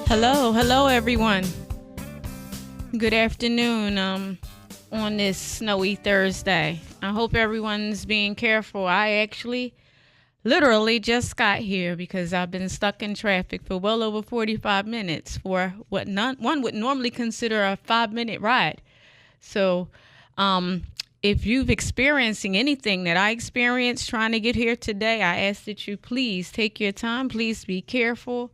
Hello everyone. Good afternoon on this snowy Thursday. I hope everyone's being careful. I actually literally just got here because I've been stuck in traffic for well over 45 minutes for what one would normally consider a 5-minute ride. So if you've experiencing anything that I experienced trying to get here today, I ask that you please take your time. Please be careful.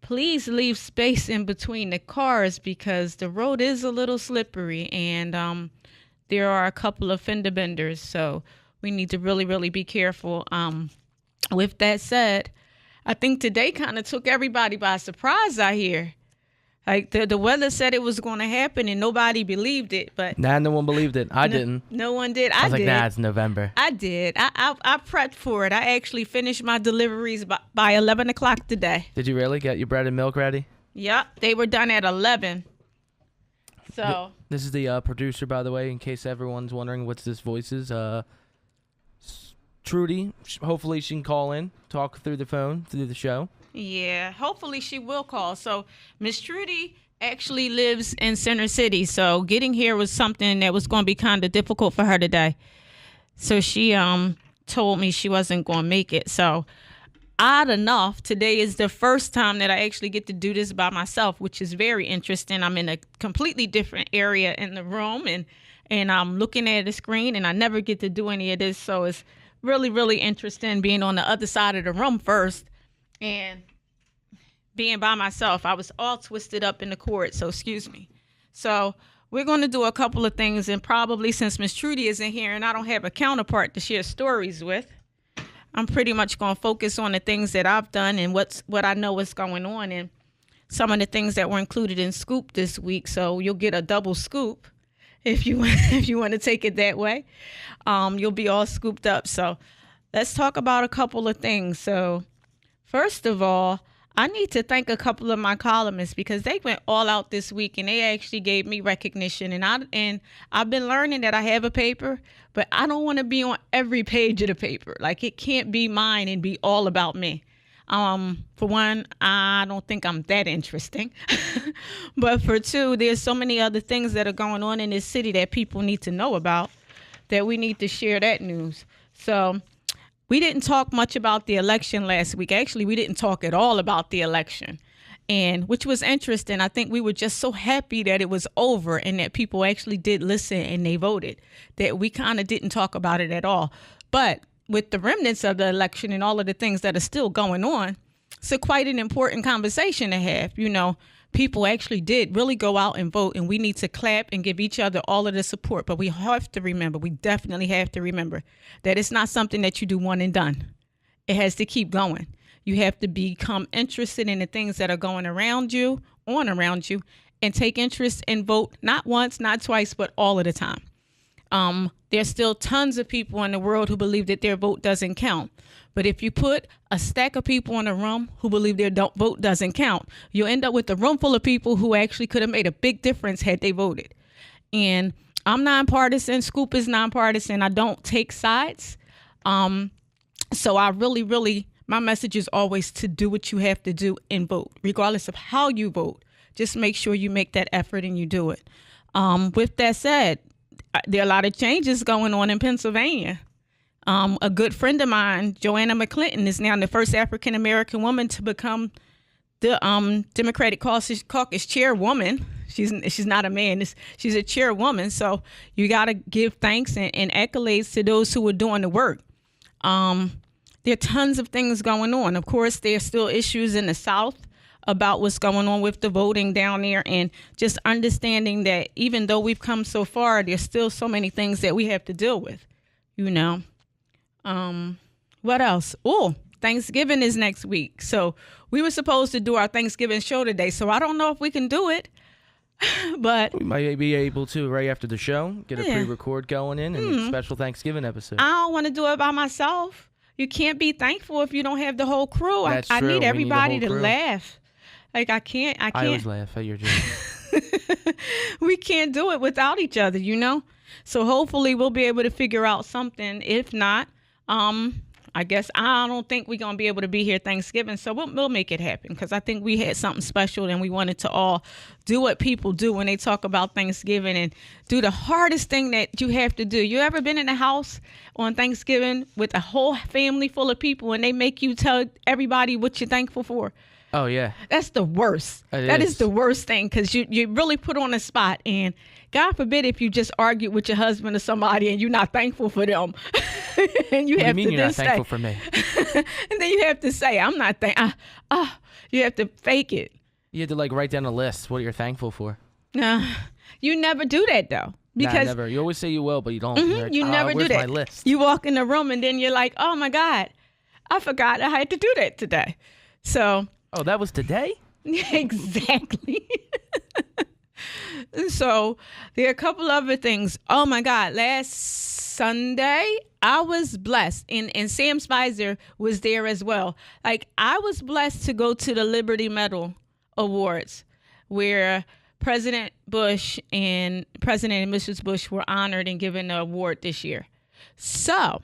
Please leave space in between the cars because the road is a little slippery and there are a couple of fender benders. So we need to really be careful. With that said, I think today kind of took everybody by surprise out here. Like the weather said it was going to happen and nobody believed it, but no one believed it. I didn't. No one did. I was did. Nah, it's November. I did. I prepped for it. I actually finished my deliveries by 11 o'clock today. Did you really get your bread and milk ready? Yep, they were done at 11. So this is the producer, by the way, in case everyone's wondering what's this voice is. Trudy. Hopefully she can call in, talk through the phone, through the show. Yeah, hopefully she will call. So Miss Trudy actually lives in Center City, so getting here was something that was going to be kind of difficult for her today. So she told me she wasn't going to make it. So odd enough, today is the first time that I actually get to do this by myself, which is very interesting. I'm in a completely different area in the room, and I'm looking at the screen, and I never get to do any of this. So it's really interesting being on the other side of the room first. And being by myself, I was all twisted up in the cord, so excuse me. So we're going to do a couple of things, and probably since Miss Trudy isn't here and I don't have a counterpart to share stories with, I'm pretty much going to focus on the things that I've done and what I know is going on and some of the things that were included in Scoop this week. So you'll get a double scoop if you want to take it that way. You'll be all scooped up. So let's talk about a couple of things. So first of all, I need to thank a couple of my columnists because they went all out this week and they actually gave me recognition. And I've been learning that I have a paper, but I don't want to be on every page of the paper. Like it can't be mine and be all about me. For one, I don't think I'm that interesting. But for two, there's so many other things that are going on in this city that people need to know about that we need to share that news. So we didn't talk much about the election last week. Actually, we didn't talk at all about the election, and which was interesting. I think we were just so happy that it was over and that people actually did listen and they voted, that we kind of didn't talk about it at all. But with the remnants of the election and all of the things that are still going on, it's quite an important conversation to have. You know, people actually did really go out and vote, and we need to clap and give each other all of the support. But we have to remember, we definitely have to remember that it's not something that you do one and done. It has to keep going. You have to become interested in the things that are going around you, and take interest and vote not once, not twice, but all of the time. There's still tons of people in the world who believe that their vote doesn't count. But if you put a stack of people in a room who believe their vote doesn't count, you'll end up with a room full of people who actually could have made a big difference had they voted. And I'm nonpartisan. Scoop is nonpartisan. I don't take sides. So I really, my message is always to do what you have to do and vote, regardless of how you vote. Just make sure you make that effort and you do it. With that said, there are a lot of changes going on in Pennsylvania. A good friend of mine, Joanna McClinton, is now the first African-American woman to become the Democratic Caucus chairwoman. She's not a man. She's a chairwoman. So you got to give thanks and accolades to those who are doing the work. There are tons of things going on. Of course, there are still issues in the South about what's going on with the voting down there, and just understanding that even though we've come so far, there's still so many things that we have to deal with, you know. What else? Oh, Thanksgiving is next week. So we were supposed to do our Thanksgiving show today. So I don't know if we can do it, but we might be able to right after the show, get a pre-record going in and a special Thanksgiving episode. I don't want to do it by myself. You can't be thankful if you don't have the whole crew. That's I true. need everybody to laugh. Like I can't. I always laugh at your jokes. We can't do it without each other, you know? So hopefully we'll be able to figure out something. If not, I guess I don't think we're going to be able to be here Thanksgiving, so we'll make it happen because I think we had something special and we wanted to all do what people do when they talk about Thanksgiving and do the hardest thing that you have to do. You ever been in a house on Thanksgiving with a whole family full of people and they make you tell everybody what you're thankful for? Oh, yeah. That's the worst. That is the worst thing because you really put on a spot. And God forbid if you just argue with your husband or somebody and you're not thankful for them. And you have to you're not thankful for me? And then you have to say, I'm not thankful. You have to fake it. You have to write down a list what you're thankful for. No, you never do that though. Because never. You always say you will, but you don't. You never do that. My list? You walk in the room and then you're like, oh my God, I forgot I had to do that today. So. Oh, that was today? Exactly. So there are a couple other things. Oh my God, last Sunday I was blessed, and Sam Spicer was there as well. I was blessed to go to the Liberty Medal Awards, where President Bush and President and Mrs. Bush were honored and given the award this year. So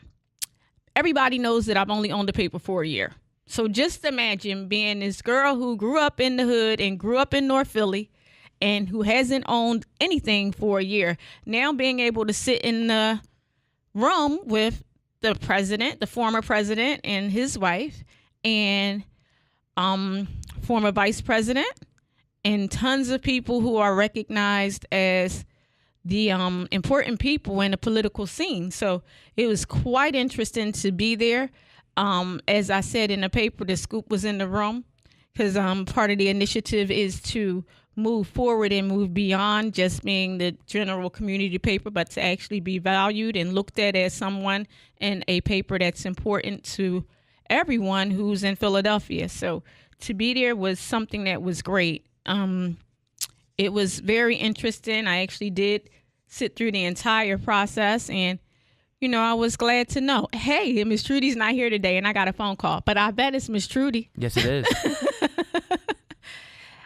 everybody knows that I've only owned the paper for a year. So just imagine being this girl who grew up in the hood and grew up in North Philly and who hasn't owned anything for a year. Now being able to sit in the room with the president, the former president and his wife, and former vice president, and tons of people who are recognized as the important people in the political scene. So it was quite interesting to be there. As I said in the paper, the Scoop was in the room because part of the initiative is to move forward and move beyond just being the general community paper, but to actually be valued and looked at as someone in a paper that's important to everyone who's in Philadelphia. So to be there was something that was great. It was very interesting. I actually did sit through the entire process, and I was glad to know, hey, Miss Trudy's not here today, and I got a phone call. But I bet it's Miss Trudy. Yes, it is.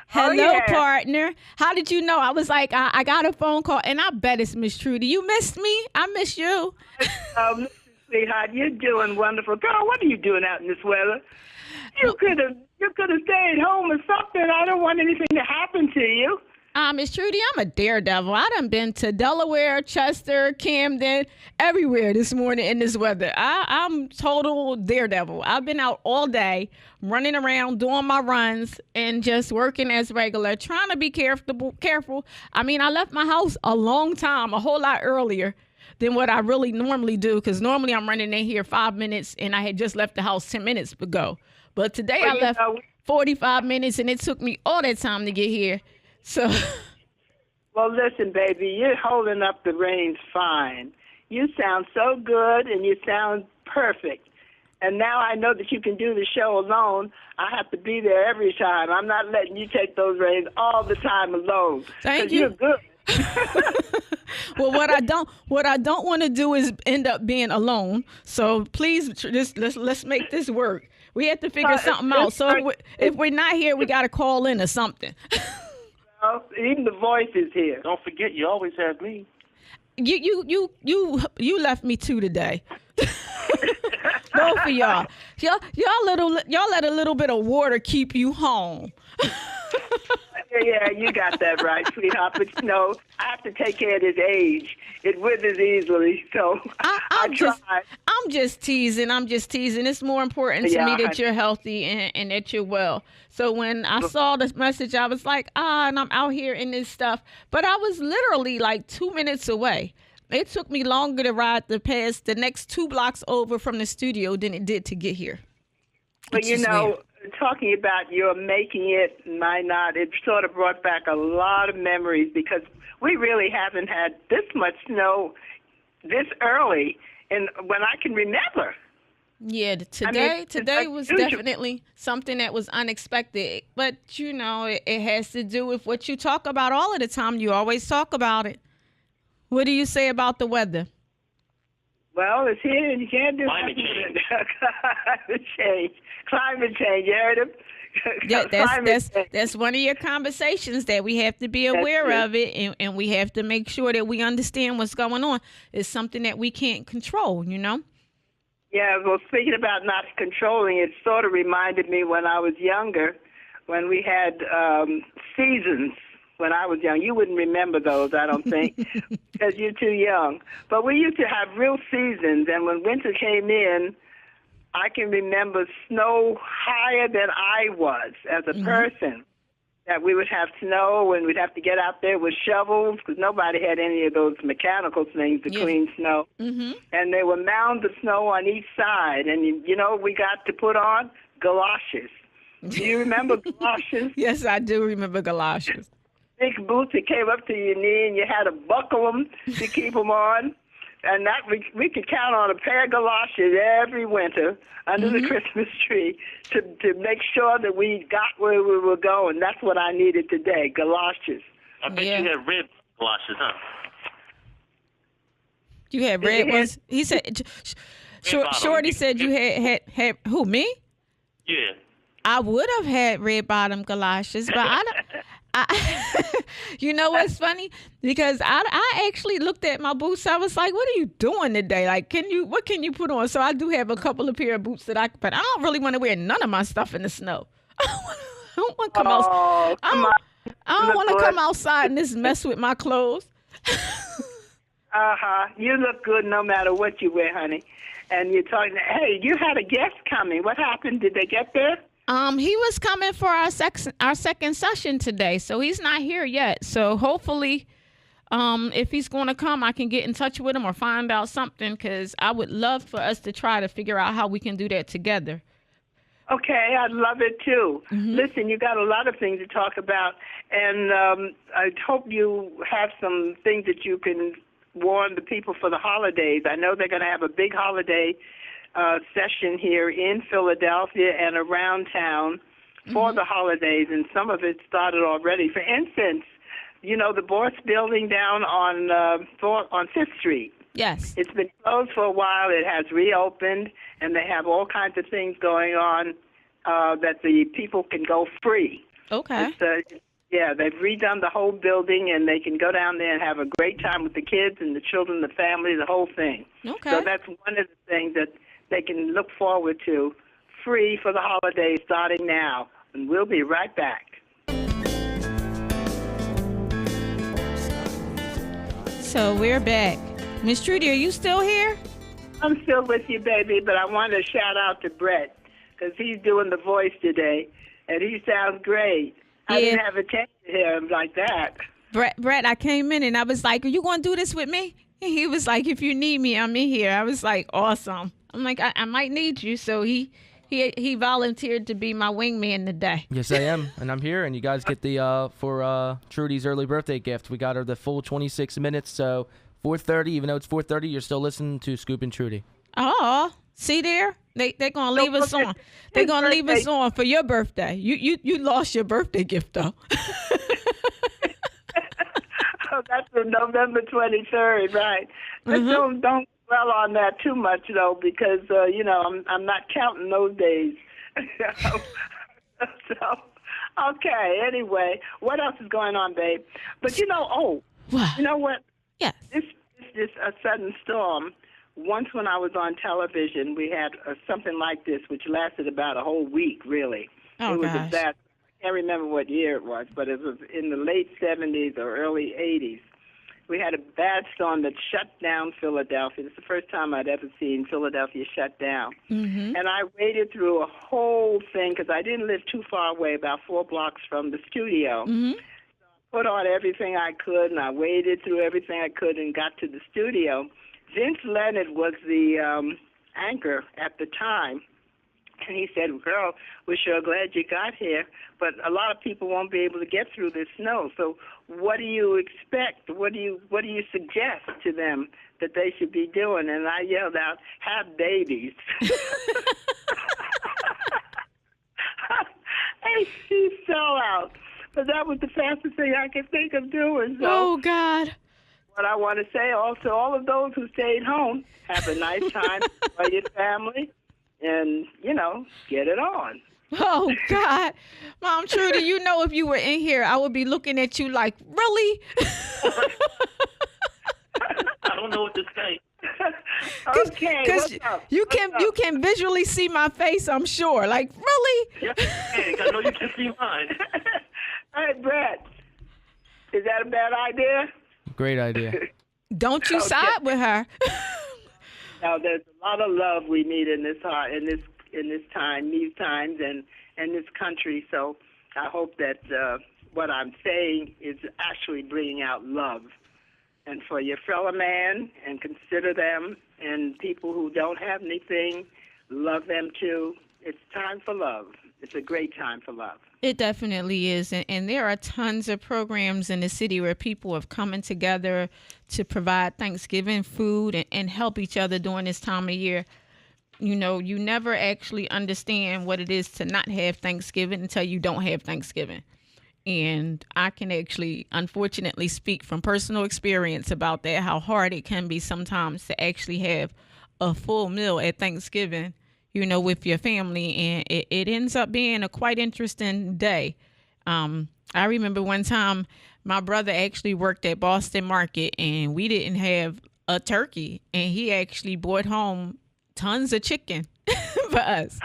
Hello, partner. How did you know? I was like, I got a phone call, and I bet it's Miss Trudy. You missed me. I miss you. Sweetheart, you're doing wonderful. Girl, what are you doing out in this weather? You could have stayed home or something. I don't want anything to happen to you. Miss Trudy, I'm a daredevil. I done been to Delaware, Chester, Camden, everywhere this morning in this weather. I'm total daredevil. I've been out all day, running around, doing my runs, and just working as regular, trying to be careful. I mean, I left my house a long time, a whole lot earlier than what I really normally do, because normally I'm running in here 5 minutes, and I had just left the house 10 minutes ago. But today I left 45 minutes, and it took me all that time to get here. So, well, listen, baby, you're holding up the reins fine. You sound so good, and you sound perfect. And now I know that you can do the show alone. I have to be there every time. I'm not letting you take those reins all the time alone. Thank you. You're good. Well, what I don't want to do is end up being alone. So please, just let's make this work. We have to figure something out. So if we're not here, we got to call in or something. Well, even the voice is here. Don't forget, you always have me. You left me too today. Both of y'all. Y'all let a little bit of water keep you home. Yeah, you got that right, sweetheart. But I have to take care of his age. It withers easily, so I try. I'm just teasing. It's more important to me that you're healthy and that you're well. So when I saw this message, I was like, and I'm out here in this stuff. But I was literally like 2 minutes away. It took me longer to ride the next 2 blocks over from the studio than it did to get here. But talking about your making it, might not, it sort of brought back a lot of memories because we really haven't had this much snow this early when I can remember. Yeah, today was definitely something that was unexpected. But, it has to do with what you talk about all of the time. You always talk about it. What do you say about the weather? Well, it's here and you can't do Climate change. Climate change. You heard him? That's one of your conversations that we have to be aware of it, and we have to make sure that we understand what's going on. It's something that we can't control, Yeah, well, speaking about not controlling, it sort of reminded me when I was younger, when we had seasons. When I was young, you wouldn't remember those, I don't think, because you're too young. But we used to have real seasons, and when winter came in, I can remember snow higher than I was as a person. That we would have snow, and we'd have to get out there with shovels because nobody had any of those mechanical things to clean snow. And there were mounds of snow on each side, and you know what we got to put on? Galoshes. Do you remember galoshes? Yes, I do remember galoshes. Big boots that came up to your knee, and you had to buckle them to keep them on. And that we could count on a pair of galoshes every winter under the Christmas tree to make sure that we got where we were going. That's what I needed today, galoshes. I bet you had red galoshes, huh? You had red ones? He said, Shorty said you had who, me? Yeah. I would have had red bottom galoshes, but I you know what's funny? Because I actually looked at my boots. I was like, what are you doing today? Like, what can you put on? So I do have a couple of pair of boots but I don't really want to wear none of my stuff in the snow. I don't want to come outside. I don't want to come outside and just mess with my clothes. You look good no matter what you wear, honey. And you're talking, hey, you had a guest coming. What happened? Did they get there? He was coming for our second session today, so he's not here yet. So hopefully, if he's going to come, I can get in touch with him or find out something, because I would love for us to try to figure out how we can do that together. Okay, I'd love it too. Listen, you got a lot of things to talk about, and I hope you have some things that you can warn the people for the holidays. I know they're going to have a big holiday session here in Philadelphia and around town for the holidays, and some of it started already. For instance, you know, the Bourse building down on 5th Street. Yes. It's been closed for a while. It has reopened, and they have all kinds of things going on that the people can go free. Okay. Yeah, they've redone the whole building, and they can go down there and have a great time with the kids and the children, the family, the whole thing. Okay. So that's one of the things that they can look forward to, free for the holidays starting now. And we'll be right back. So we're back. Miss Trudy, are you still here? I'm still with you, baby, but I want to shout out to Brett because he's doing the voice today, and he sounds great. Yeah. I didn't have a chance to hear him like that. Brett, I came in and I was like, are you going to do this with me? And he was like, if you need me, I'm in here. I was like, awesome. I'm like, I might need you. So he volunteered to be my wingman today. Yes, I am. And I'm here. And you guys get the, for Trudy's early birthday gift, we got her the full 26 minutes. So 4:30, even though it's 4:30, you're still listening to Scoop and Trudy. Oh, see there? They're going to leave us on. They're going to leave us on for your birthday. You lost your birthday gift, though. Oh, that's November 23rd, right? But don't dwell on that too much, though, because, you know, I'm not counting those days. So, okay, anyway, what else is going on, babe? But, you know, you know what? Yes. This a sudden storm. Once when I was on television, we had something like this, which lasted about a whole week, really. Oh, it was gosh. I can't remember what year it was, but it was in the late 70s or early 80s. We had a bad storm that shut down Philadelphia. It's the first time I'd ever seen Philadelphia shut down. And I waited through a whole thing because I didn't live too far away, about 4 blocks from the studio. Put on everything I could, and I waded through everything I could and got to the studio. Vince Leonard was the anchor at the time, and he said, girl, we're sure glad you got here, but a lot of people won't be able to get through this snow. So what do you expect? What do you suggest to them that they should be doing? And I yelled out, have babies. Hey, she fell out. But that was the fastest thing I could think of doing. So Oh, God. what I want to say also, all of those who stayed home, have a nice time with your family and, you know, get it on. Oh, God. Mom Trudy, you know if you were in here, I would be looking at you like, really? I don't know what to say. Okay, what's up? you can visually see my face, I'm sure. Like, really? Yes, I know you can see mine. Hey, Brett, is that a bad idea? Great idea. Don't you side with her. Now, there's a lot of love we need in this time, these times, and this country. So I hope that what I'm saying is actually bringing out love. And for your fellow man, and consider them, and people who don't have anything, love them too. It's time for love. It's a great time for love. It definitely is. And there are tons of programs in the city where people have coming together to provide Thanksgiving food and help each other during this time of year. You know, you never actually understand what it is to not have Thanksgiving until you don't have Thanksgiving. And I can actually, unfortunately, speak from personal experience about that, how hard it can be sometimes to actually have a full meal at Thanksgiving, you know, with your family. And it ends up being a quite interesting day. I remember one time my brother actually worked at Boston Market and we didn't have a turkey. And he actually brought home tons of chicken for us.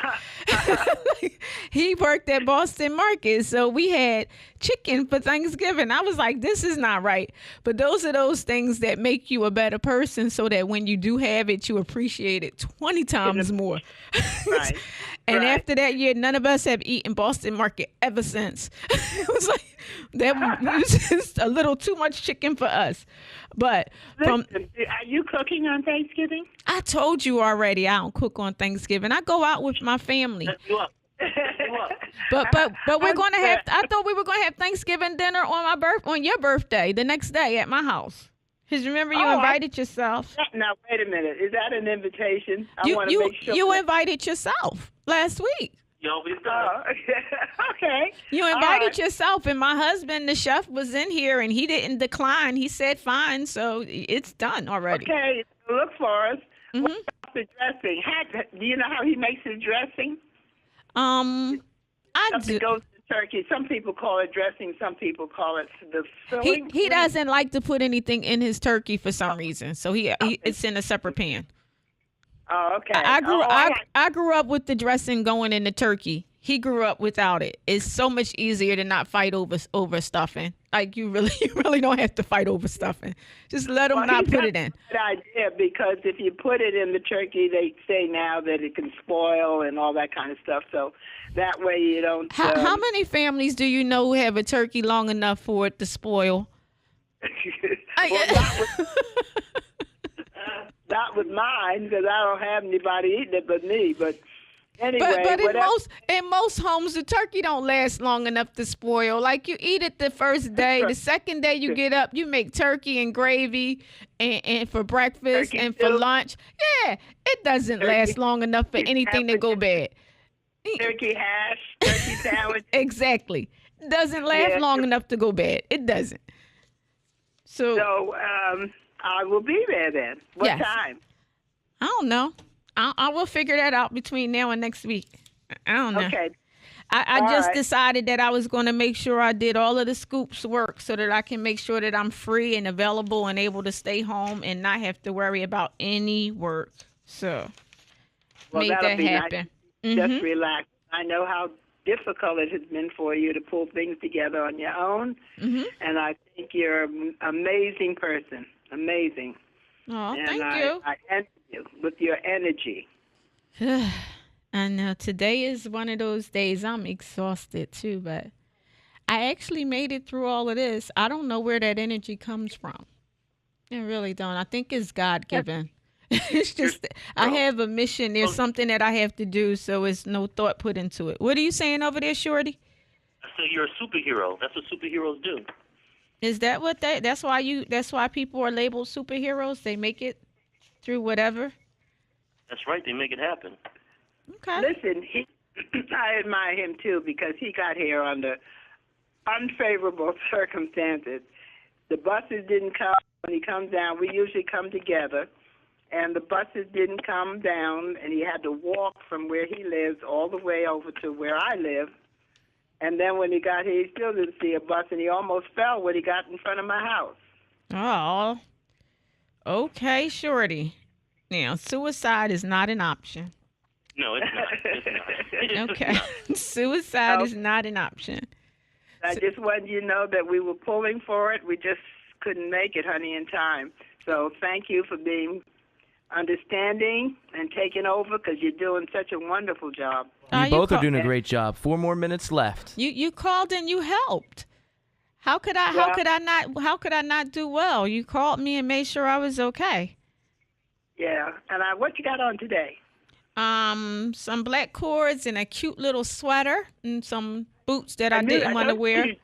He worked at Boston Market, so we had chicken for Thanksgiving. I was like, this is not right. But those are those things that make you a better person so that when you do have it, you appreciate it 20 times more. Right. And Right. after that year, none of us have eaten Boston Market ever since. It was like, that was just a little too much chicken for us. But from Listen, are you cooking on Thanksgiving? I told you already, I don't cook on Thanksgiving. I go out with my family. Set you up. Set you up. But we're gonna have. I thought we were gonna have Thanksgiving dinner on your birthday, the next day at my house. Because remember, you invited yourself. Now, wait a minute. Is that an invitation? I You want to make sure. you invited yourself last week. You always do. Okay. You All invited right. yourself, and my husband, the chef, was in here, and he didn't decline. He said fine, so it's done already. Okay, look for us. Mhm. What about the dressing? Do you know how he makes his dressing? I Something do. goes to turkey. Some people call it dressing. Some people call it the filling. He doesn't like to put anything in his turkey for some reason, so he it's in a separate pan. Oh, okay. I grew up with the dressing going in the turkey. He grew up without it. It's so much easier to not fight over stuffing. Like you really don't have to fight over stuffing. Just let him not put it in. Good idea, because if you put it in the turkey, they say now that it can spoil and all that kind of stuff. So that way you don't. How many families do you know who have a turkey long enough for it to spoil? Well, not with mine, because I don't have anybody eating it but me. But anyway, But whatever. in most homes, the turkey don't last long enough to spoil. Like you eat it the first day, the second day you get up, you make turkey and gravy and for breakfast Turkey and for soup. lunch. Yeah, it doesn't last long enough for anything to go bad. Turkey hash, turkey sandwich. Exactly. Doesn't last Yeah. long enough to go bad. It doesn't. So So I will be there then. What Yes. time? I don't know. I will figure that out between now and next week. I don't know. Okay. I All just right. decided that I was going to make sure I did all of the scoops work so that I can make sure that I'm free and available and able to stay home and not have to worry about any work. So Well, made that'll that be happen. nice. Mhm. Just relax. I know how difficult it has been for you to pull things together on your own, Mhm. and I think you're an amazing person. Amazing. Oh, And thank I, you. I envy you with your energy. I know today is one of those days I'm exhausted too, but I actually made it through all of this. I don't know where that energy comes from. I really don't. I think it's God given. It's just I have a mission. There's something that I have to do, so it's no thought put into it. What are you saying over there, Shorty? I say you're a superhero. That's what superheroes do. Is that what that's why people are labeled superheroes? They make it through whatever? That's right. They make it happen. Okay. Listen, I admire him too, because he got here under unfavorable circumstances. The buses didn't come. When he comes down, we usually come together, and the buses didn't come down, and he had to walk from where he lives all the way over to where I live. And then when he got here, he still didn't see a bus, and he almost fell when he got in front of my house. Oh. Okay, Shorty. Now, suicide is not an option. No, it's not. It's not. Okay. Suicide is not an option. I just wanted you to know that we were pulling for it. We just couldn't make it, honey, in time. So thank you for being understanding and taking over because you're doing such a wonderful job. You both are doing a great job. 4 more minutes left. You called and you helped. How could I not do well? You called me and made sure I was okay. Yeah. And what you got on today? Some black cords and a cute little sweater and some boots that I didn't want to wear.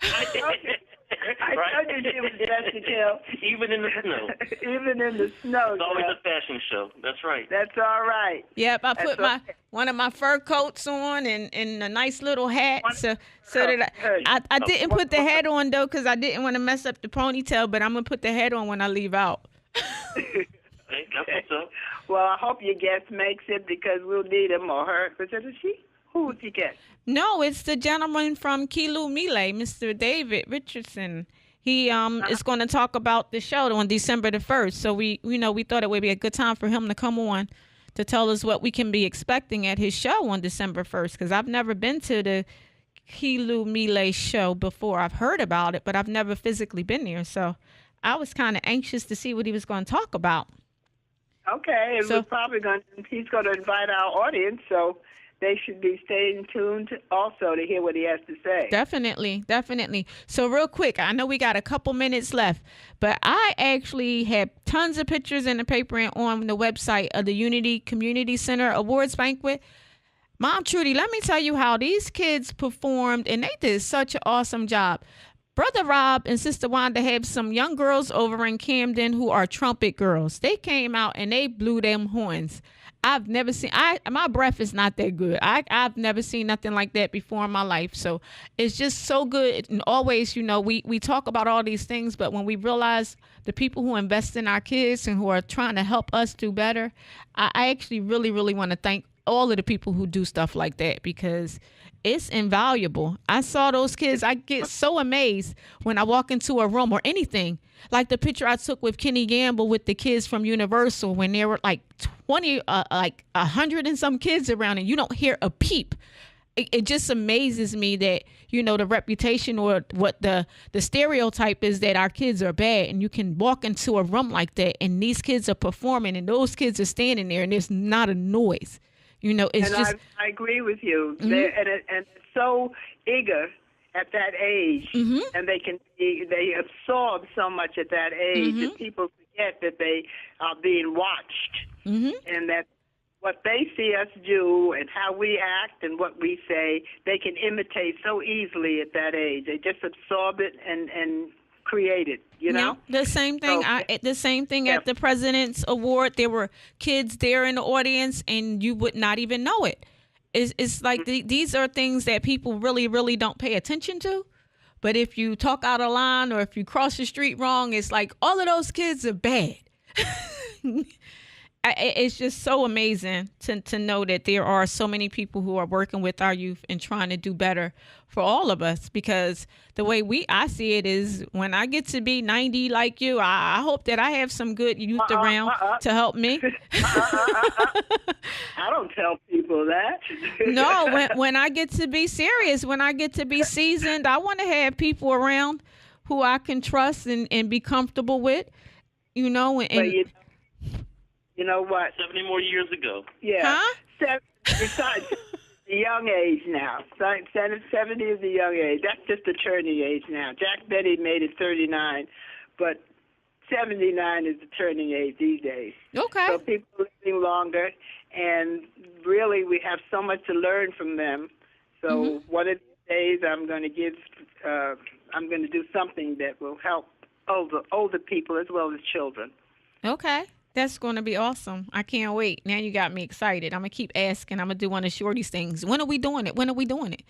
I told you she was dressed to kill. Even in the snow. Even in the snow. It's always a fashion show. That's right. That's all right. Yep, I put one of my fur coats on and a nice little hat. So that I didn't put the hat on though because I didn't want to mess up the ponytail. But I'm gonna put the hat on when I leave out. Hey, that's what's up. Well, I hope your guest makes it because we'll need him or her. Was it a she? Who was your guest? No, it's the gentleman from Kilu Mile, Mr. David Richardson. He is going to talk about the show on December the 1st. So we thought it would be a good time for him to come on to tell us what we can be expecting at his show on December 1st. Because I've never been to the Kilu Mile show before. I've heard about it, but I've never physically been there. So I was kind of anxious to see what he was going to talk about. Okay, and he's going to invite our audience, so they should be staying tuned also to hear what he has to say. Definitely. So real quick, I know we got a couple minutes left, but I actually have tons of pictures in the paper and on the website of the Unity Community Center Awards Banquet. Mom Trudy, let me tell you how these kids performed, and they did such an awesome job. Brother Rob and Sister Wanda have some young girls over in Camden who are trumpet girls. They came out and they blew them horns. I've never seen, my breath is not that good. I've never seen nothing like that before in my life. So it's just so good. And always, we talk about all these things, but when we realize the people who invest in our kids and who are trying to help us do better, I actually really, really want to thank all of the people who do stuff like that because it's invaluable. I saw those kids. I get so amazed when I walk into a room or anything. Like the picture I took with Kenny Gamble with the kids from Universal when there were like 100 and some kids around and you don't hear a peep. It just amazes me that, the reputation or what the stereotype is that our kids are bad. And you can walk into a room like that and these kids are performing and those kids are standing there and there's not a noise. I agree with you. Mm-hmm. And it's so eager at that age, mm-hmm. and they absorb so much at that age mm-hmm. that people forget that they are being watched, mm-hmm. and that what they see us do and how we act and what we say, they can imitate so easily at that age. They just absorb it and create it. Yeah, the same thing. The same thing at the President's Award. There were kids there in the audience, and you would not even know it. It's like these are things that people really, really don't pay attention to. But if you talk out of line or if you cross the street wrong, it's like all of those kids are bad. It's just so amazing to know that there are so many people who are working with our youth and trying to do better for all of us, because the way I see it is when I get to be 90 like you, I hope that I have some good youth around to help me. I don't tell people that. No, when I get to be serious, when I get to be seasoned, I want to have people around who I can trust and be comfortable with, you know what? 70 more years ago. Yeah. Huh? Besides, the young age now. 70 is the young age. That's just the turning age now. Jack Benny made it 39, but 79 is the turning age these days. Okay. So people are living longer, and really we have so much to learn from them. So mm-hmm. one of these days I'm going to do something that will help older people as well as children. Okay. That's going to be awesome. I can't wait. Now you got me excited. I'm going to keep asking. I'm going to do one of Shorty's things. When are we doing it? When are we doing it?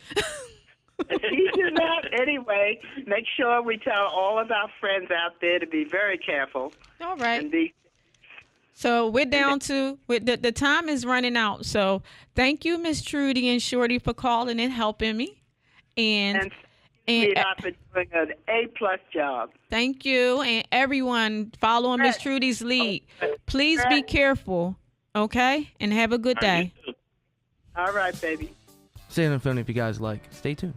You do that anyway. Make sure we tell all of our friends out there to be very careful. All right. So we're down to, the time is running out. So thank you, Miss Trudy and Shorty, for calling and helping me. And And sweetheart, for doing an A-plus job. thank you. And everyone following Miss Trudy's lead. Please be careful, okay? And have a good All right, day. you too. All right, baby. Stay on the phone if you guys like. Stay tuned.